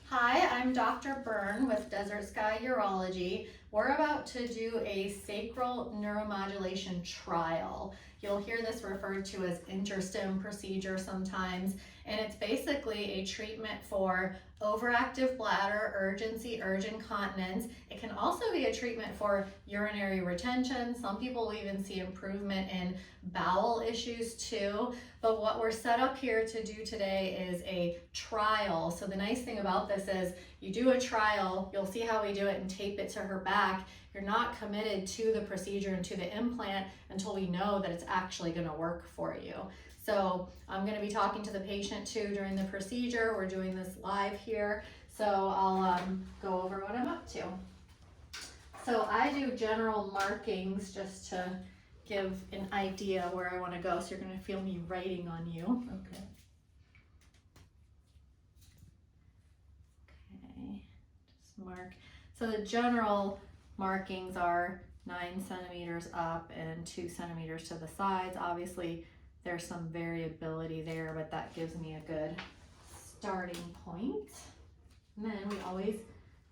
Hi, I'm Dr. Byrne with Sky Urology. We're about to do a sacral neuromodulation trial. You'll hear this referred to as InterStim procedure sometimes, and it's basically a treatment for overactive bladder, urge incontinence. It can also be a treatment for urinary retention. Some people will even see improvement in bowel issues too. But what we're set up here to do today is a trial. So the nice thing about this is you do a trial, you'll see how we do it and tape it to her back. You're not committed to the procedure and to the implant until we know that it's actually going to work for you. So I'm going to be talking to the patient too during the procedure. We're doing this live here, so I'll go over what I'm up to. So I do general markings just to give an idea where I want to go, so you're going to feel me writing on you. Okay. Okay, just mark. So the general markings are 9 centimeters up and 2 centimeters to the sides. Obviously, there's some variability there, but that gives me a good starting point. And then we always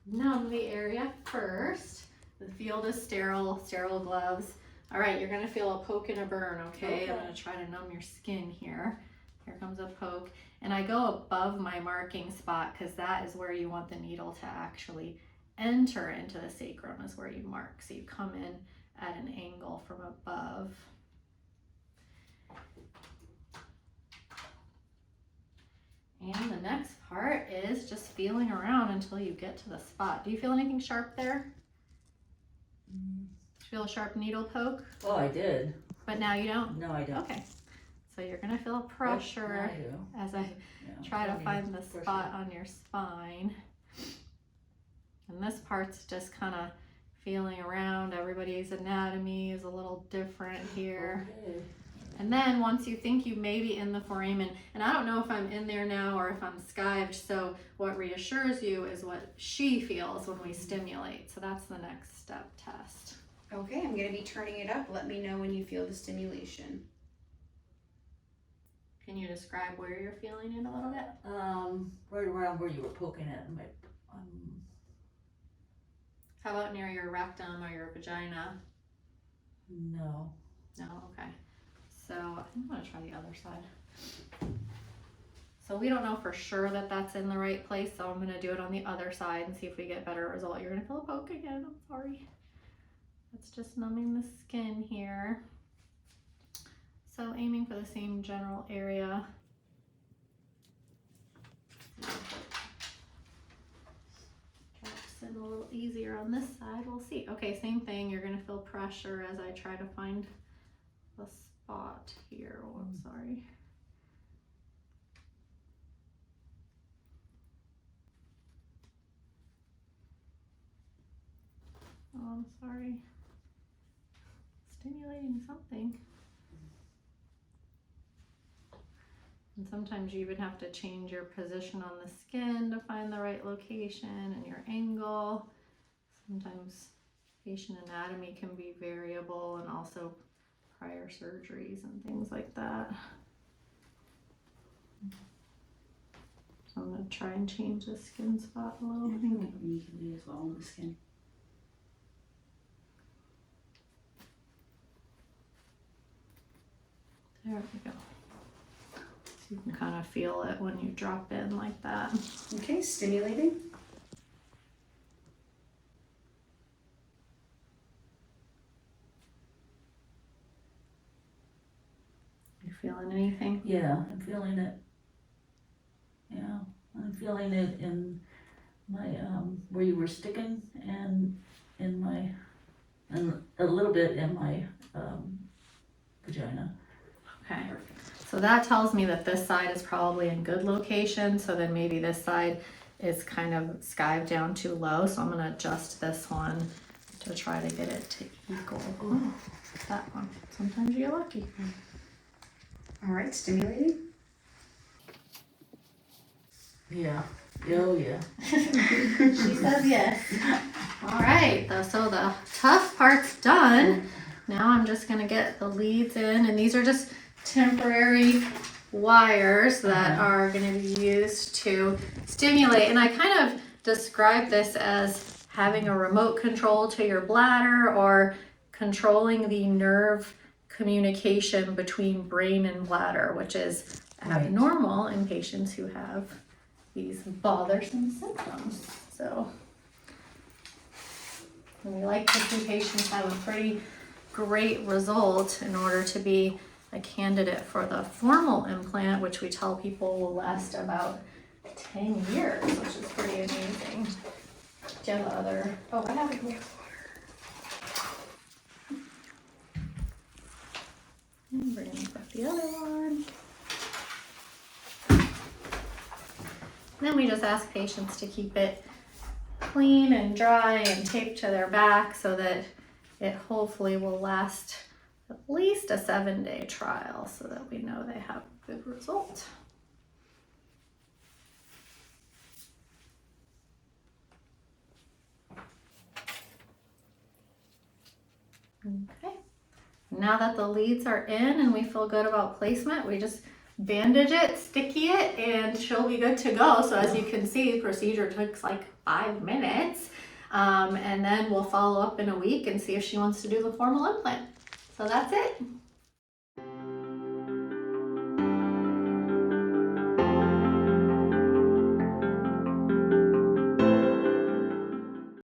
numb the area first. The field is sterile gloves. All right, you're gonna feel a poke and a burn, okay? I'm gonna try to numb your skin here. Here comes a poke. And I go above my marking spot because that is where you want the needle to actually enter into the sacrum, is where you mark. So you come in at an angle from above. And the next part is just feeling around until you get to the spot. Do you feel anything sharp there? Feel a sharp needle poke? Oh, I did. But now you don't? No, I don't. Okay. So you're gonna feel pressure as I try to find the spot on your spine. And this part's just kind of feeling around. Everybody's anatomy is a little different here. Okay. And then once you think you may be in the foramen, and I don't know if I'm in there now or if I'm skived, so what reassures you is what she feels when we stimulate. So that's the next step test. Okay, I'm going to be turning it up. Let me know when you feel the stimulation. Can you describe where you're feeling it a little bit? Right around where you were poking at my. How about near your rectum or your vagina? No. No, okay. So I'm gonna try the other side. So we don't know for sure that that's in the right place, so I'm gonna do it on the other side and see if we get better result. You're gonna feel a poke again, I'm sorry. That's just numbing the skin here. So aiming for the same general area. Drops in a little easier on this side, we'll see. Okay, same thing, you're gonna feel pressure as I try to find the spot here. Oh, I'm sorry. Oh, I'm sorry. Stimulating something. And sometimes you even have to change your position on the skin to find the right location and your angle. Sometimes patient anatomy can be variable, and also prior surgeries and things like that. So I'm going to try and change the skin spot a little bit. Immediately as well on the skin. There we go. So you can kind of feel it when you drop in like that. Okay, stimulating. You feeling anything? Yeah, I'm feeling it. Yeah, I'm feeling it in my where you were sticking, and in my, and a little bit in my vagina. Okay. So that tells me that this side is probably in good location. So then maybe this side is kind of skived down too low. So I'm going to adjust this one to try to get it to equal that one. Sometimes you get lucky. All right, stimulating. Yeah. Oh yeah. She says yes. All right. So the tough part's done. Now I'm just going to get the leads in, and these are just temporary wires that are going to be used to stimulate. And I kind of describe this as having a remote control to your bladder or controlling the nerve communication between brain and bladder, which is abnormal in patients who have these bothersome symptoms. So we like to see patients have a pretty great result in order to be a candidate for the formal implant, which we tell people will last about 10 years, which is pretty amazing. Do you have other? Oh, I have it here. And bring up the other one. Then we just ask patients to keep it clean and dry and taped to their back so that it hopefully will last at least a 7-day trial so that we know they have a good result. Okay, now that the leads are in and we feel good about placement, we just bandage it, sticky it, and she'll be good to go. So as you can see, the procedure takes like 5 minutes. And then we'll follow up in a week and see if she wants to do the formal implant. So that's it.